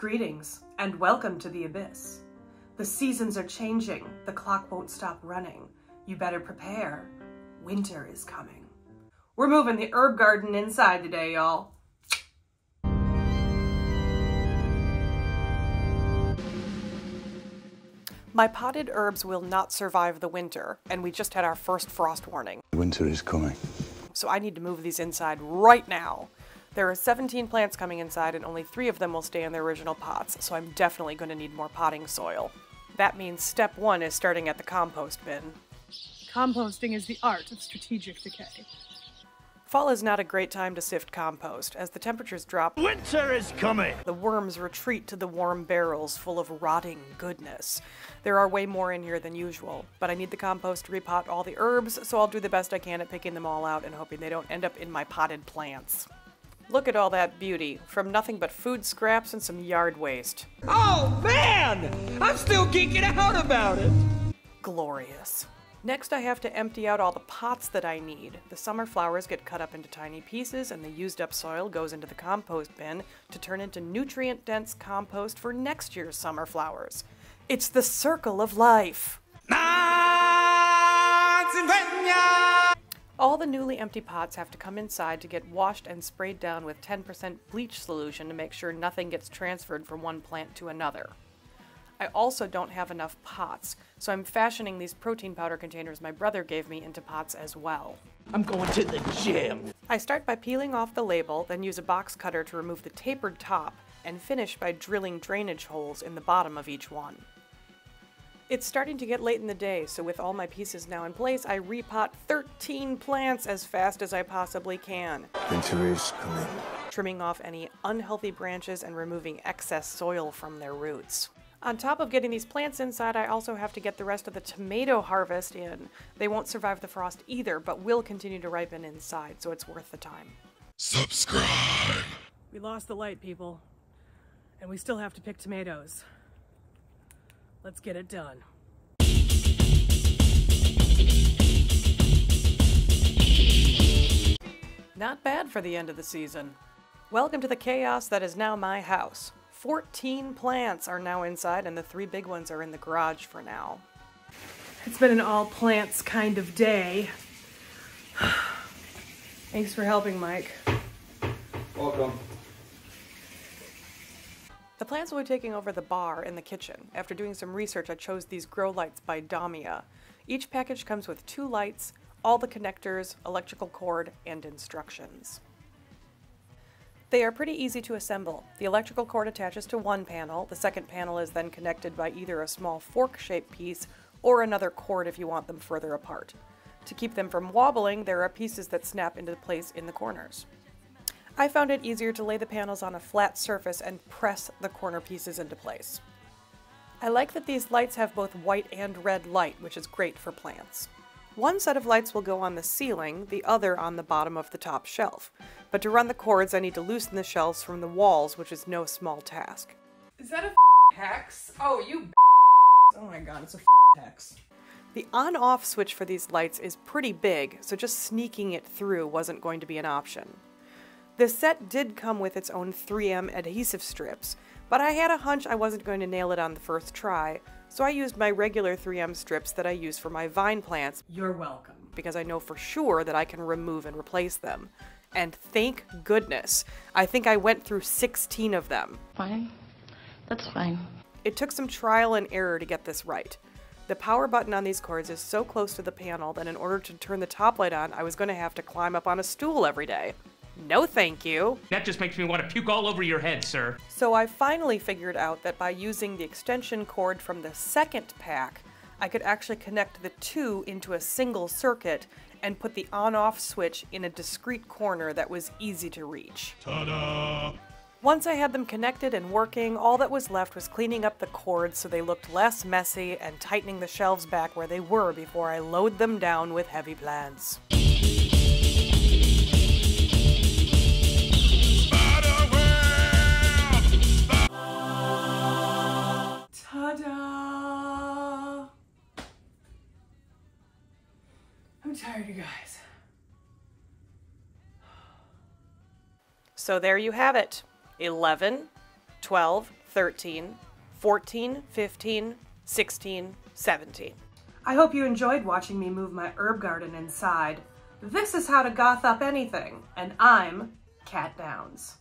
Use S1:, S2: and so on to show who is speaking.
S1: Greetings, and welcome to the Abyss. The seasons are changing, the clock won't stop running. You better prepare, winter is coming. We're moving the herb garden inside today, y'all. My potted herbs will not survive the winter, and we just had our first frost warning.
S2: Winter is coming.
S1: So I need to move these inside right now. There are 17 plants coming inside and only 3 of them will stay in their original pots, so I'm definitely going to need more potting soil. That means step 1 is starting at the compost bin.
S3: Composting is the art of strategic decay.
S1: Fall is not a great time to sift compost. As the temperatures drop,
S4: winter is coming!
S1: The worms retreat to the warm barrels full of rotting goodness. There are way more in here than usual, but I need the compost to repot all the herbs, so I'll do the best I can at picking them all out and hoping they don't end up in my potted plants. Look at all that beauty, from nothing but food scraps and some yard waste.
S4: Oh man! I'm still geeking out about it!
S1: Glorious. Next I have to empty out all the pots that I need. The summer flowers get cut up into tiny pieces and the used up soil goes into the compost bin to turn into nutrient-dense compost for next year's summer flowers. It's the circle of life. All the newly empty pots have to come inside to get washed and sprayed down with 10% bleach solution to make sure nothing gets transferred from one plant to another. I also don't have enough pots, so I'm fashioning these protein powder containers my brother gave me into pots as well.
S4: I'm going to the gym!
S1: I start by peeling off the label, then use a box cutter to remove the tapered top, and finish by drilling drainage holes in the bottom of each one. It's starting to get late in the day, so with all my pieces now in place, I repot 13 plants as fast as I possibly can.
S2: Winter is coming.
S1: Trimming off any unhealthy branches and removing excess soil from their roots. On top of getting these plants inside, I also have to get the rest of the tomato harvest in. They won't survive the frost either, but will continue to ripen inside, so it's worth the time.
S2: Subscribe.
S3: We lost the light, people. And we still have to pick tomatoes. Let's get it done.
S1: Not bad for the end of the season. Welcome to the chaos that is now my house. 14 plants are now inside and the 3 big ones are in the garage for now.
S3: It's been an all plants kind of day. Thanks for helping, Mike.
S2: Welcome.
S1: The plants will be taking over the bar in the kitchen. After doing some research, I chose these grow lights by Damia. Each package comes with 2 lights, all the connectors, electrical cord, and instructions. They are pretty easy to assemble. The electrical cord attaches to one panel. The second panel is then connected by either a small fork-shaped piece or another cord if you want them further apart. To keep them from wobbling, there are pieces that snap into place in the corners. I found it easier to lay the panels on a flat surface and press the corner pieces into place. I like that these lights have both white and red light, which is great for plants. One set of lights will go on the ceiling, the other on the bottom of the top shelf. But to run the cords, I need to loosen the shelves from the walls, which is no small task.
S3: Is that a hex? Oh, you Oh my god, it's a hex.
S1: The on-off switch for these lights is pretty big, so just sneaking it through wasn't going to be an option. The set did come with its own 3M adhesive strips, but I had a hunch I wasn't going to nail it on the first try, so I used my regular 3M strips that I use for my vine plants.
S3: You're welcome.
S1: Because I know for sure that I can remove and replace them. And thank goodness, I think I went through 16 of them.
S5: Fine. That's fine.
S1: It took some trial and error to get this right. The power button on these cords is so close to the panel that in order to turn the top light on, I was going to have to climb up on a stool every day. No thank you.
S6: That just makes me want to puke all over your head, sir.
S1: So I finally figured out that by using the extension cord from the second pack, I could actually connect the 2 into a single circuit and put the on-off switch in a discrete corner that was easy to reach.
S2: Ta-da!
S1: Once I had them connected and working, all that was left was cleaning up the cords so they looked less messy and tightening the shelves back where they were before I load them down with heavy plants.
S3: Ta-da! I'm tired, you guys.
S1: So there you have it. 11, 12, 13, 14, 15, 16, 17.
S3: I hope you enjoyed watching me move my herb garden inside. This is how to goth up anything, and I'm Cat Downs.